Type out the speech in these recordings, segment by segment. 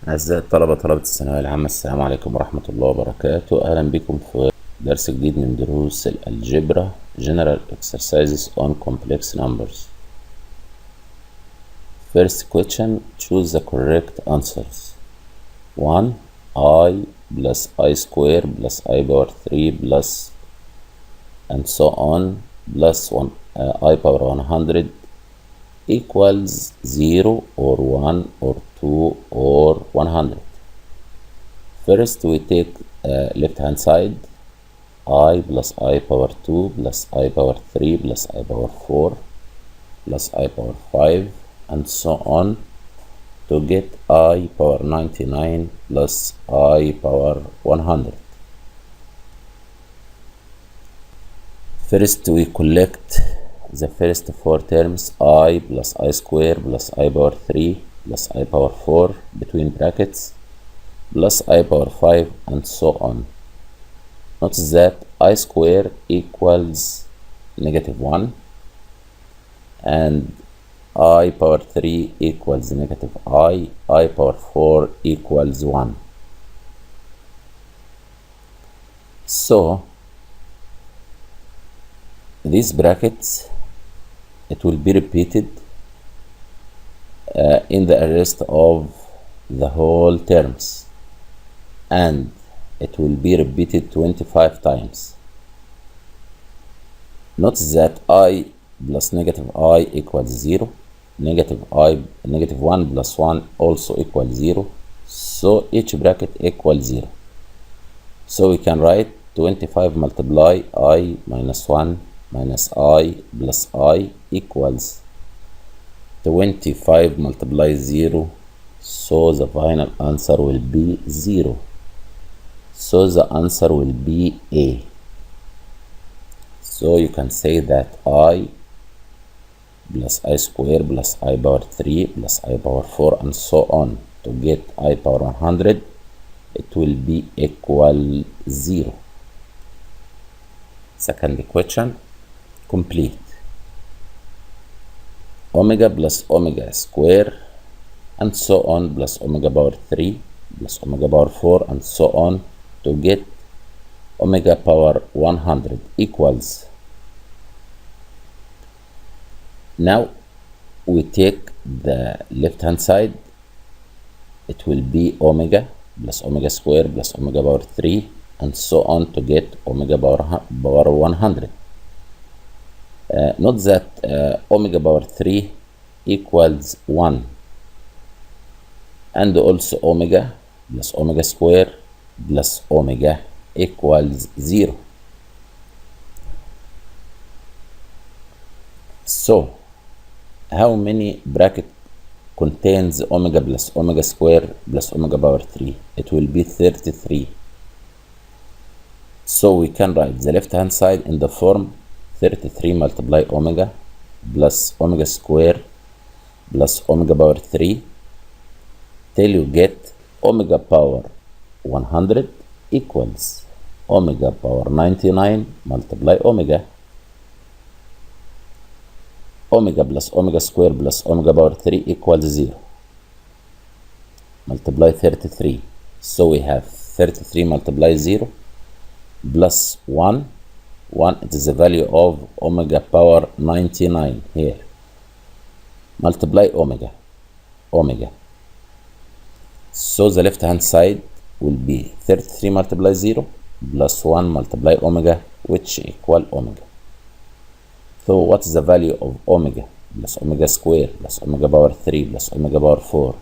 أعزائي الطلبة طلبة الثانوية العامة، السلام عليكم ورحمة الله وبركاته. أهلا بكم في درس جديد من دروس الألجبرا General Exercises on Complex Numbers. First question, choose the correct answers. 1. I plus I square plus I power 3 plus and so on plus 1 I power 100 equals 0 or 1 or 2 or 100. First we take left hand side, I plus I power 2 plus I power 3 plus I power 4 plus I power 5 and so on to get I power 99 plus I power 100. First we collect the first four terms, I plus I square plus I power 3 plus I power 4 between brackets plus I power 5 and so on. Notice that I square equals -1 and I power 3 equals I power 4 equals 1. So these brackets, it will be repeated in the rest of the whole terms, and it will be repeated 25 times. Notice that I plus -I equals 0, -1 plus 1 also equals 0, so each bracket equals 0. So we can write 25 multiply I minus 1 minus I plus I equals 25 multiply 0, so the final answer will be 0. So the answer will be A. So you can say that I plus I square plus I power 3 plus I power 4 and so on to get I power 100, it will be equal 0. Second question, complete. Omega plus omega square and so on plus omega power 3 plus omega power 4 and so on to get omega power 100 equals. Now we take the left hand side, it will be omega plus omega square plus omega power 3 and so on to get omega power 100. Note that omega power 3 equals 1 and also omega plus omega square plus omega equals 0. So how many bracket contains omega plus omega square plus omega power 3? It will be 33. So we can write the left hand side in the form 33 multiply omega plus omega square plus omega power 3 till you get omega power 100 equals omega power 99 multiply omega. Omega plus omega square plus omega power 3 equals 0. Multiply 33. So we have 33 multiply 0 plus 1. 1, it is the value of omega power 99 here. Multiply omega. So the left hand side will be 33 multiply 0 plus 1 multiply omega, which equal omega. So what is the value of omega plus omega square plus omega power 3 plus omega power 4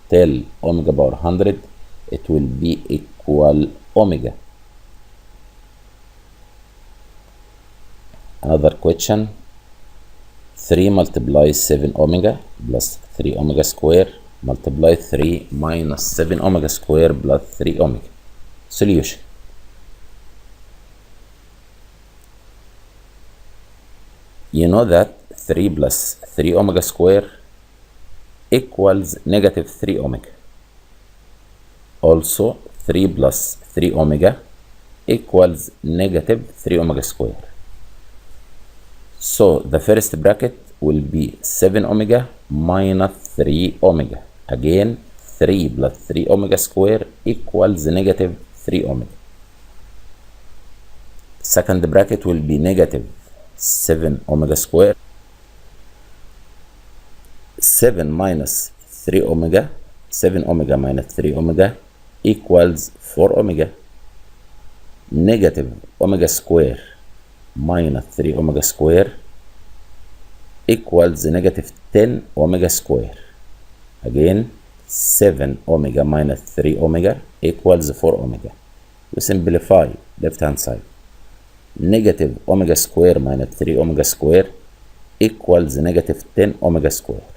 till omega power 100? It will be equal omega. Another question, 3 multiply 7 omega plus 3 omega square multiply 3 minus 7 omega square plus 3 omega. Solution. You know that 3 plus 3 omega square equals -3 omega. Also 3 plus 3 omega equals -3 omega square. So the first bracket will be 7 omega minus 3 omega. Again 3 plus 3 omega square equals negative 3 omega. Second bracket will be negative 7 omega square. 7 minus 3 omega, 7 omega minus 3 omega equals 4 omega. Negative omega square minus 3 omega square equals negative 10 omega square. Again, 7 omega minus 3 omega equals 4 omega. We simplify left hand side. Negative omega square minus 3 omega square equals negative 10 omega square.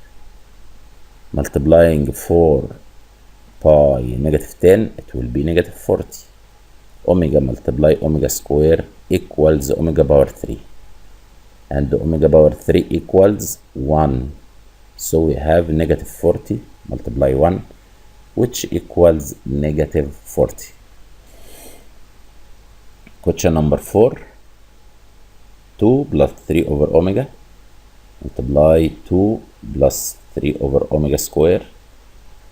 Multiplying 4 by negative 10, it will be negative 40. Omega multiply omega square equals omega power 3. And omega power 3 equals 1. So we have negative 40 multiply 1, which equals negative 40. Question number 4. 2 plus 3 over omega multiply 2 plus 3 over omega square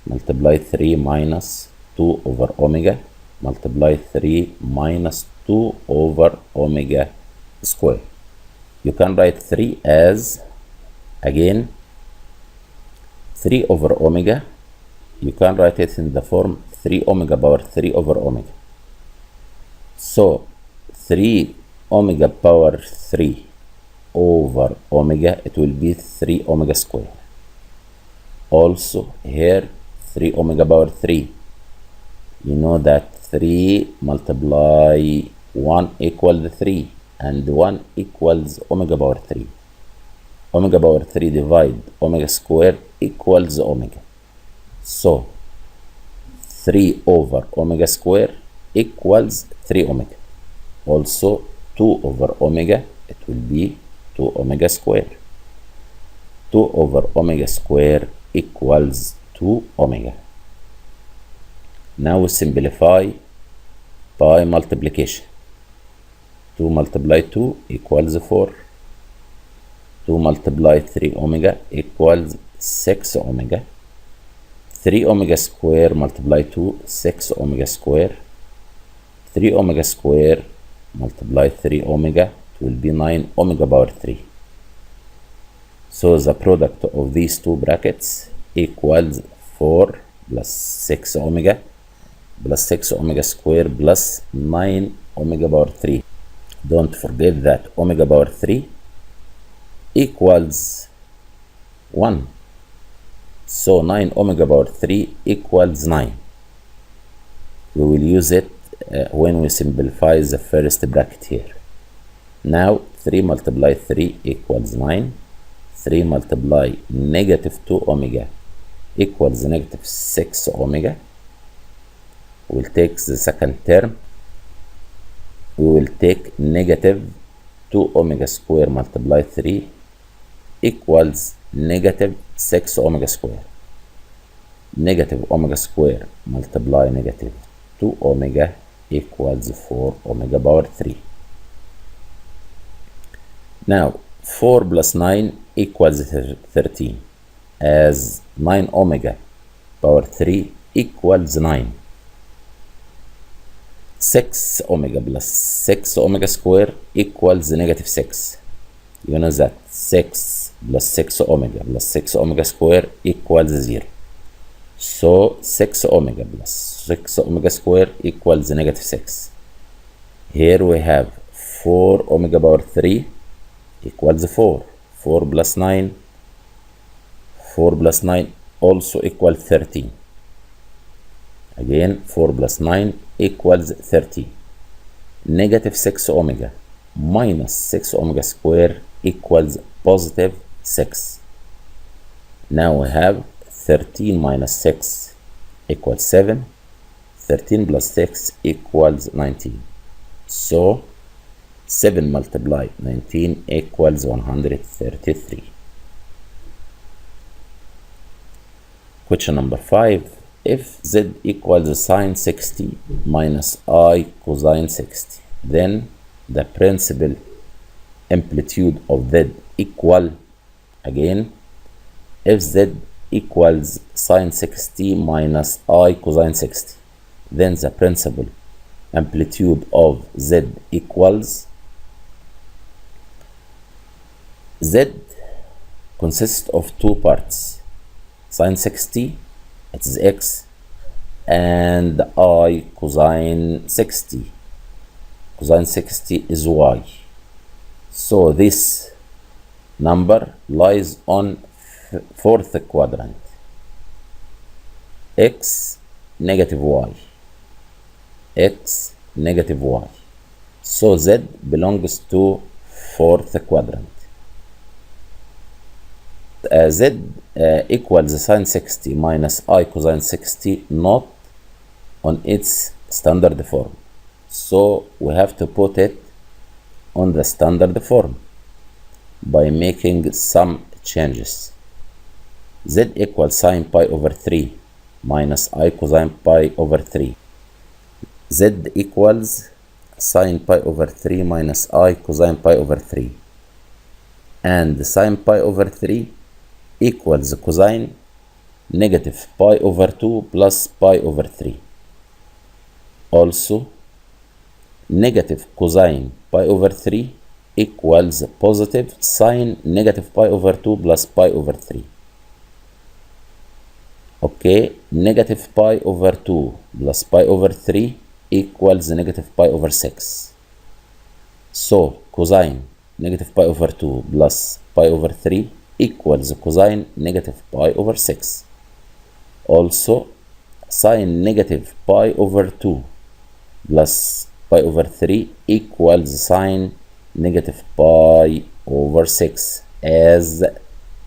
multiply 3 minus 2 over omega multiply 3 minus 2 over omega square. You can write 3 as, again, 3 over omega. You can write it in the form 3 omega power 3 over omega. So 3 omega power 3 over omega, it will be 3 omega square. Also here 3 omega power 3. You know that 3 multiply 1 equals 3 and 1 equals omega power 3. Omega power 3 divide omega square equals omega. So 3 over omega square equals 3 omega. Also 2 over omega, it will be 2 omega square. 2 over omega square equals 2 omega. Now we simplify by multiplication. 2 multiply 2 equals 4. 2 multiply 3 omega equals 6 omega. 3 omega square multiply 2, 6 omega square. 3 omega square multiply 3 omega, it will be 9 omega power 3. So the product of these two brackets equals 4 plus 6 omega plus 6 omega square plus 9 omega power 3. Don't forget that omega power 3 equals 1. So 9 omega power 3 equals 9. We will use it when we simplify the first bracket here. Now 3 multiply 3 equals 9. 3 multiply negative 2 omega equals negative 6 omega. We'll take the second term. We will take negative 2 omega square multiply 3 equals negative 6 omega square. Negative omega square multiply negative 2 omega equals 4 omega power 3. Now 4 plus 9 equals 13, as 9 omega power 3 equals 9. 6 omega plus 6 omega square equals negative 6. You know that 6 plus 6 omega plus 6 omega square equals 0. So 6 omega plus 6 omega square equals negative 6. Here we have 4 omega power 3 equals 4. 4 plus 9. 4 plus 9 also equals 13. Again 4 plus 9 equals 13. Negative 6 omega minus 6 omega square equals positive 6. Now we have 13 minus 6 equals 7. 13 plus 6 equals 19. So 7 multiply 19 equals 133. Question number 5. If z equals sine 60 minus I cosine 60, then the principal amplitude of z equal, again, if z equals sine 60 minus I cosine 60. Then the principal amplitude of Z equals, Z consists of two parts, sine 60, it is X, and I cosine 60. Cosine 60 is Y. So this number lies on fourth quadrant. X negative Y. X negative Y. So Z belongs to fourth quadrant. Z equals sine 60 minus I cosine 60 not on its standard form. So we have to put it on the standard form by making some changes. Z equals sine pi over 3 minus I cosine pi over 3. Z equals sine pi over 3 minus I cosine pi over 3. And sine pi over 3 equals cosine negative pi over 2 plus pi over 3. Also, negative cosine pi over 3 equals positive sine negative pi over 2 plus pi over 3. Okay, negative pi over 2 plus pi over 3 equals negative pi over 6. So, cosine negative pi over 2 plus pi over 3 equals cosine negative pi over 6. Also, sine negative pi over 2 plus pi over 3 equals sine negative pi over 6, as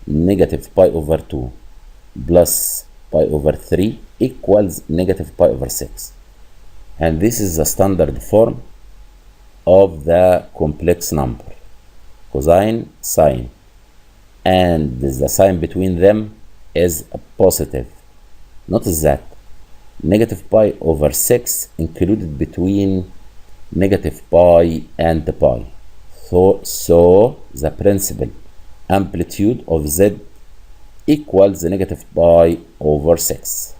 negative pi over 2 plus pi over 3 equals negative pi over 6. And this is the standard form of the complex number, cosine, sine, and the sign between them is a positive. Notice that negative pi over 6 included between negative pi and pi. So the principal amplitude of Z equals negative pi over 6.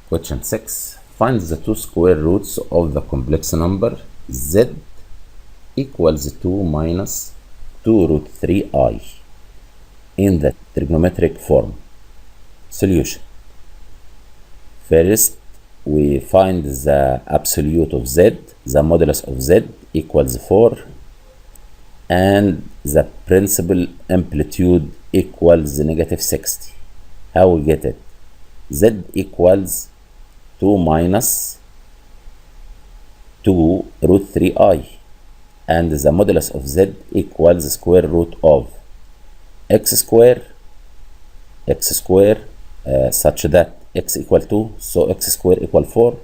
Question 6. Find the two square roots of the complex number Z equals 2 minus 2 root 3i in the trigonometric form. Solution. First, we find the absolute of Z, the modulus of Z equals 4, and the principal amplitude equals negative 60. How we get it? Z equals 2 minus 2 root 3i, and the modulus of Z equals square root of x square such that x equal 2, so x square equal 4,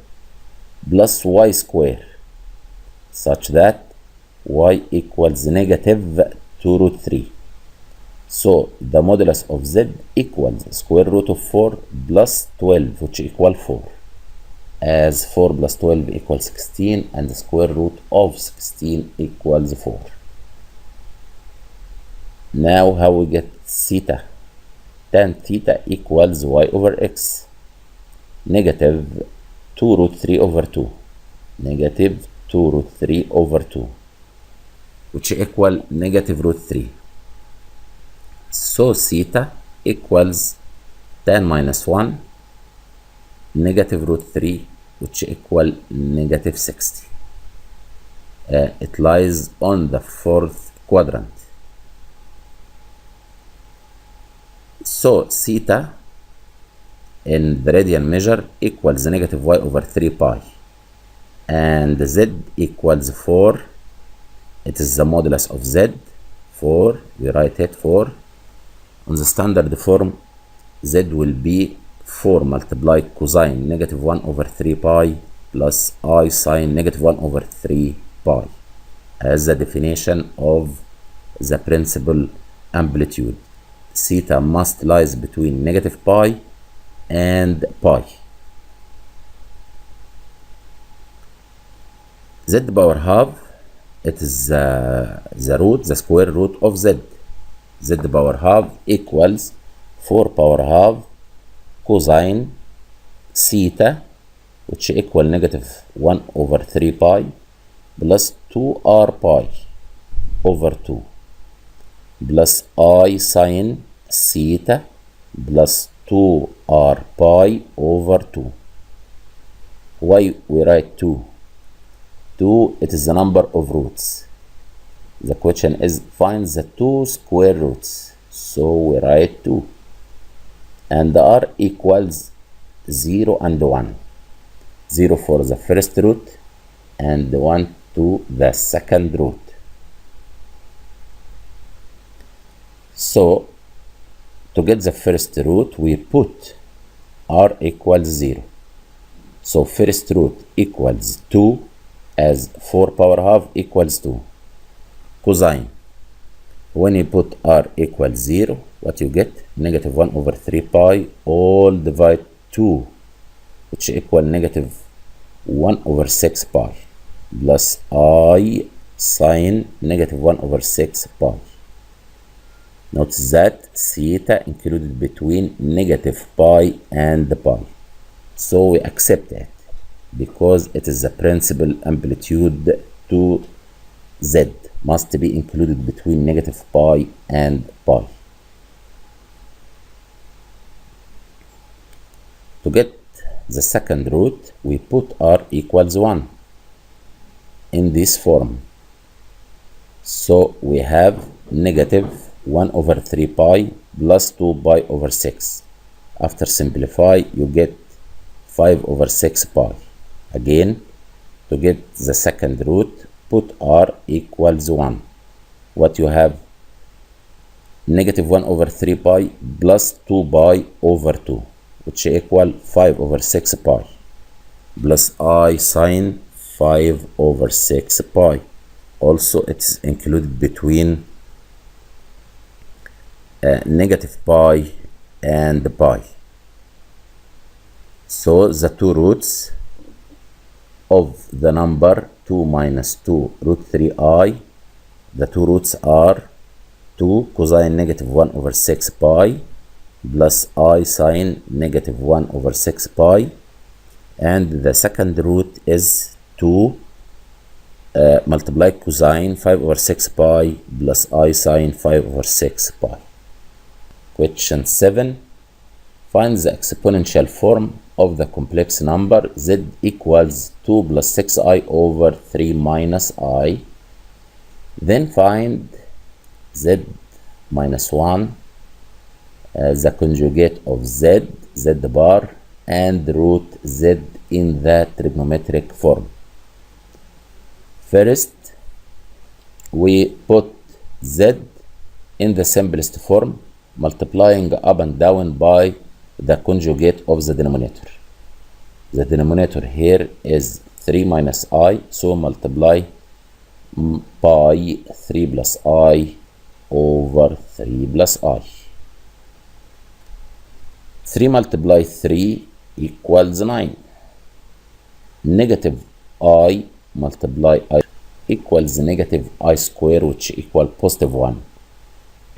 plus y square such that y equals negative 2 root 3. So the modulus of Z equals square root of 4 plus 12, which equal 4, as 4 plus 12 equals 16, and the square root of 16 equals 4. Now how we get theta? Tan theta equals y over x, negative 2 root 3 over 2, negative 2 root 3 over 2, which equal negative root 3. So theta equals tan minus 1, negative root 3, which equal negative 60. It lies on the fourth quadrant. So theta in the radian measure equals negative y over 3 pi, and Z equals 4. It is the modulus of Z, 4. We write it 4. On the standard form, Z will be 4 multiplied cosine negative 1 over 3 pi plus I sine negative 1 over 3 pi as the definition of the principal amplitude. Theta must lies between negative pi and pi. Z power half, it is the root, the square root of Z. Z power half equals 4 power half cosine theta, which equal negative 1 over 3 pi plus 2r pi over 2 plus I sine theta plus 2r pi over 2. Why we write 2? 2, it is the number of roots. The question is find the 2 square roots. So we write 2. And r equals 0 and 1. 0 for the first root and 1 to the second root. So to get the first root, we put r equals 0. So first root equals 2, as 4 power half equals 2. Cosine. When you put r equals 0, what you get? Negative 1 over 3 pi all divide 2, which equal negative 1 over 6 pi plus I sine negative 1 over 6 pi. Notice that theta included between negative pi and pi. So we accept it because it is the principal amplitude to z must be included between negative pi and pi. To get the second root, we put r equals 1 in this form. So we have negative 1 over 3 pi plus 2 pi over 6. After simplify, you get 5 over 6 pi. Again, to get the second root, put r equals 1. What you have? Negative 1 over 3 pi plus 2 pi over 2, which equal 5 over 6 pi plus I sine 5 over 6 pi. Also, it's included between negative pi and pi. So the two roots of the number 2 minus 2 root 3i, the two roots are 2 cosine negative 1 over 6 pi plus I sine negative 1 over 6 pi, and the second root is 2 multiply cosine 5 over 6 pi plus I sine 5 over 6 pi. Question 7. Find the exponential form of the complex number z equals 2 plus 6i over 3 minus I. Then find z minus 1, the conjugate of z bar, and root z in the trigonometric form. First, we put z in the simplest form, multiplying up and down by the conjugate of the denominator. The denominator here is 3 minus I, so multiply pi 3 plus I over 3 plus I. 3 multiply 3 equals 9. Negative I multiply I equals negative I square, which equal positive 1,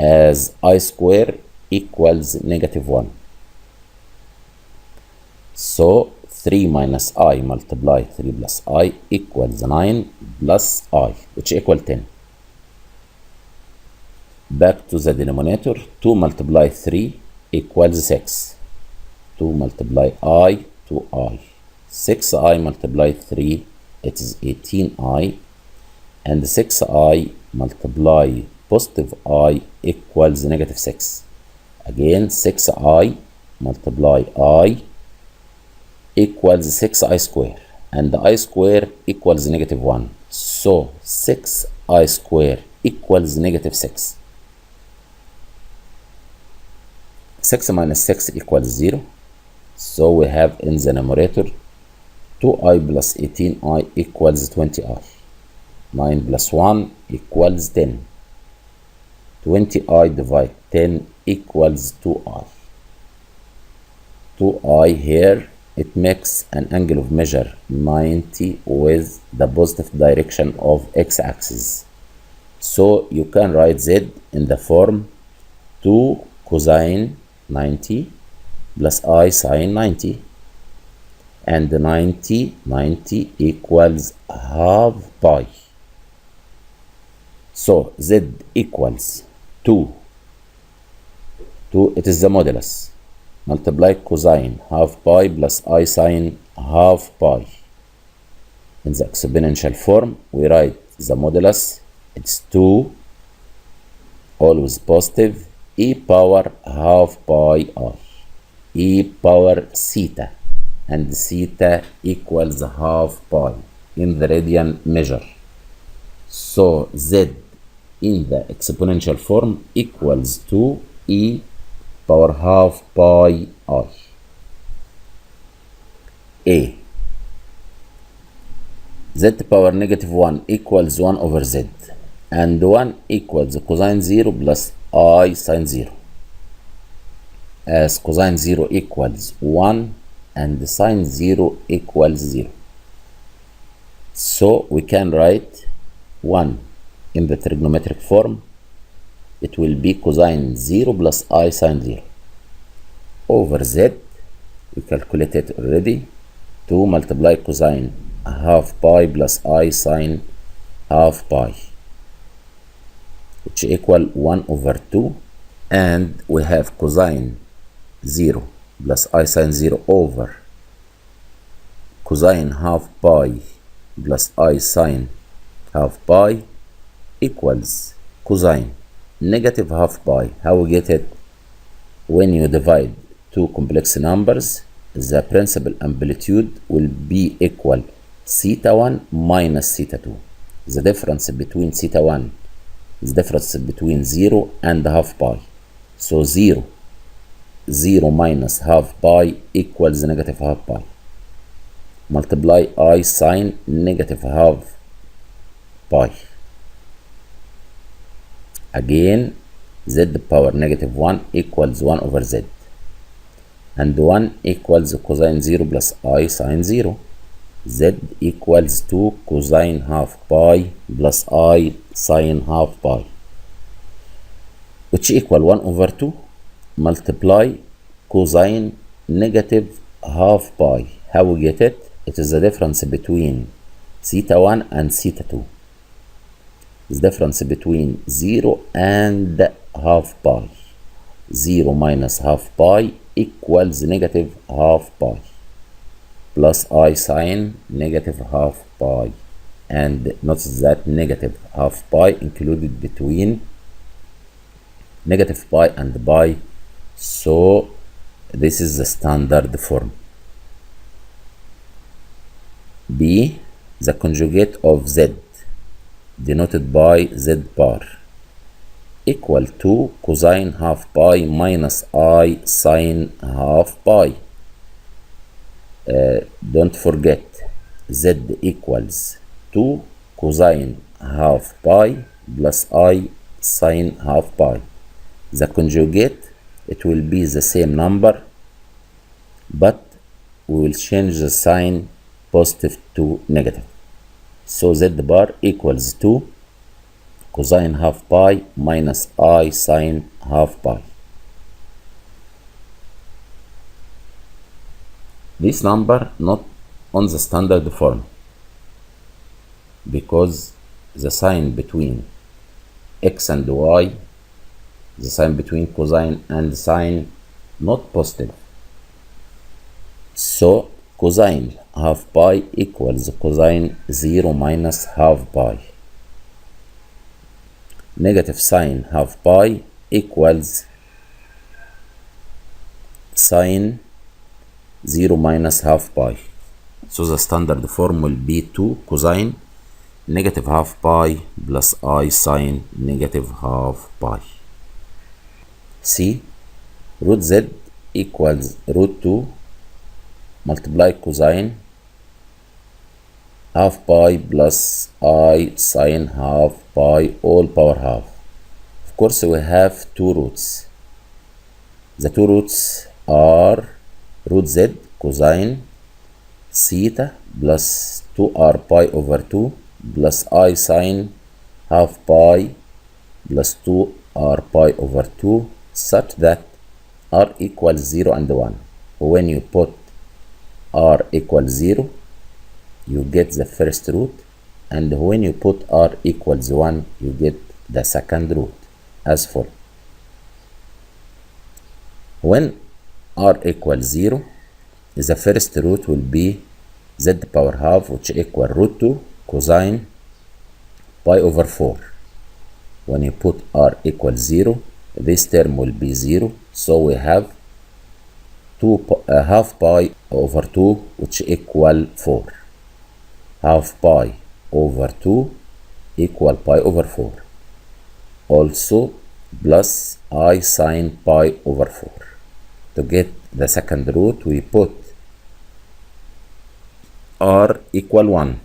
as I square equals negative 1. So 3 minus I multiply 3 plus I equals 9 plus I, which equal 10. Back to the denominator, 2 multiply 3 equals 6. 2 multiply I, 2I. 6I multiply 3, it is 18I. And 6I multiply positive I equals negative 6. Again, 6I multiply I equals 6I square. And I square equals negative 1. So 6I square equals negative 6. 6 minus 6 equals 0. So we have in the numerator 2i plus 18i equals 20i. 9 plus 1 equals 10. 20i divide 10 equals 2i. 2i here, it makes an angle of measure 90 with the positive direction of x-axis. So you can write z in the form 2 cosine 90 plus I sine 90, and 90 equals half pi. So Z equals 2, it is the modulus, multiply cosine half pi plus I sine half pi. In the exponential form, we write the modulus, it's 2, always positive, e power half pi r, e power theta, and theta equals half pi in the radian measure. So Z in the exponential form equals 2 e power half pi r. A. Z power negative 1 equals 1 over Z, and 1 equals cosine 0 plus I sine 0, as cosine 0 equals 1 and sine 0 equals 0. So we can write 1 in the trigonometric form. It will be cosine 0 plus I sine 0 over Z. We calculated already. 2 multiply cosine half pi plus I sine half pi, which equal 1 over 2, and we have cosine 0 plus I sine 0 over cosine half pi plus I sine half pi equals cosine negative half pi. How we get it? When you divide two complex numbers, the principal amplitude will be equal theta 1 minus theta 2. The difference between theta 1 is the difference between 0 and half pi. So 0 minus half pi equals negative half pi. Multiply I sine negative half pi. Again, Z power negative 1 equals 1 over Z, and 1 equals cosine 0 plus I sine 0. Z equals 2 cosine half pi plus I sine half pi, which equal 1 over 2 multiply cosine negative half pi. How we get it? It is the difference between theta 1 and theta 2. It's the difference between 0 and half pi. 0 minus half pi equals negative half pi plus I sine negative half pi, and notice that negative half pi included between negative pi and pi, so this is the standard form. B. The conjugate of Z denoted by Z bar equal to cosine half pi minus I sine half pi. Don't forget, Z equals 2 cosine half pi plus I sine half pi. The conjugate, it will be the same number, but we will change the sign positive to negative. So Z bar equals 2 cosine half pi minus I sine half pi. This number not on the standard form, because the sign between x and y, the sign between cosine and sine, not positive. So cosine half pi equals cosine 0 minus half pi. Negative sine half pi equals sine 0 minus half pi. So the standard form will be 2 cosine negative half pi plus I sine negative half pi. C. Root Z equals root 2 multiply cosine half pi plus I sine half pi all power half. Of course, we have two roots. The two roots are root Z cosine theta plus 2r pi over 2 plus I sine half pi plus 2r pi over 2, such that r equals 0 and 1. When you put r equals 0, you get the first root, and when you put r equals 1, you get the second root as follows. When r equals 0, the first root will be z power half, which equal root 2 cosine pi over 4. When you put r equals 0, this term will be 0, so we have half pi over 2, which equal 4. Half pi over 2 equal pi over 4. Also plus I sine pi over 4. To get the second root, we put r equal 1.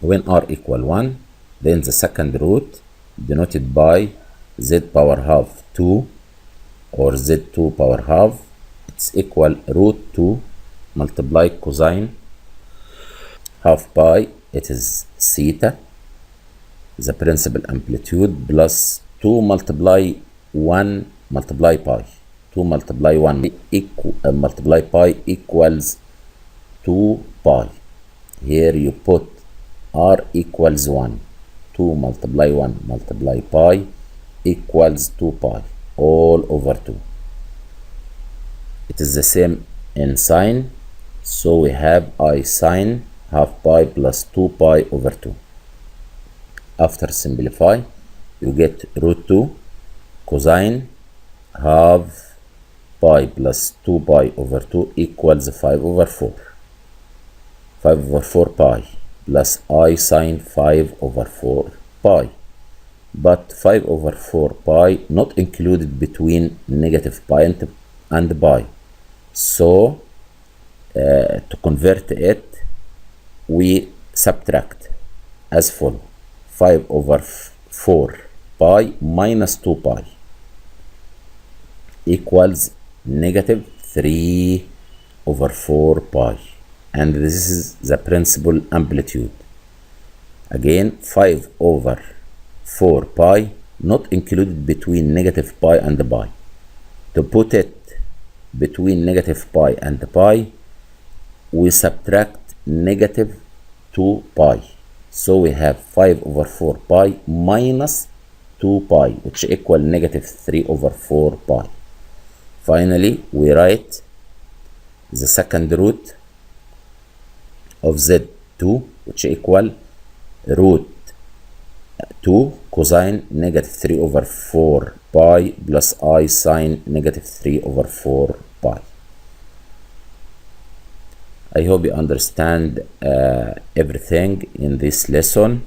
When r equal 1, then the second root denoted by z power half 2 or z2 power half, it's equal root 2 multiply cosine half pi, it is theta, the principal amplitude, plus 2 multiply 1 multiply pi. 2 multiply 1 multiply pi equals 2 pi. Here you put r equals 1. 2 multiply 1 multiply pi equals 2 pi all over 2. It is the same in sign, so we have I sine half pi plus 2 pi over 2. After simplify, you get root 2 cosine half pi plus 2 pi over 2 equals 5 over 4. 5 over 4 pi plus I sine 5 over 4 pi. But 5 over 4 pi not included between negative pi and pi. So to convert it, we subtract as follows. 5 over 4 pi minus 2 pi equals negative 3 over 4 pi. And this is the principal amplitude. Again, 5 over 4 pi not included between negative pi and pi. To put it between negative pi and pi, we subtract negative 2 pi. So we have 5 over 4 pi minus 2 pi, which equal negative 3 over 4 pi. Finally, we write the second root of z2, which equal root 2 cosine negative 3 over 4 pi plus I sine negative 3 over 4 pi. I hope you understand everything in this lesson,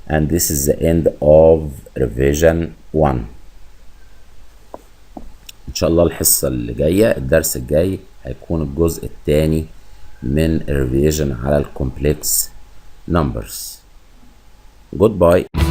and this is the end of revision 1. إن شاء الله الحصة اللي جاية، الدرس الجاي هيكون الجزء الثاني من revision على الكومبلكس numbers. Goodbye.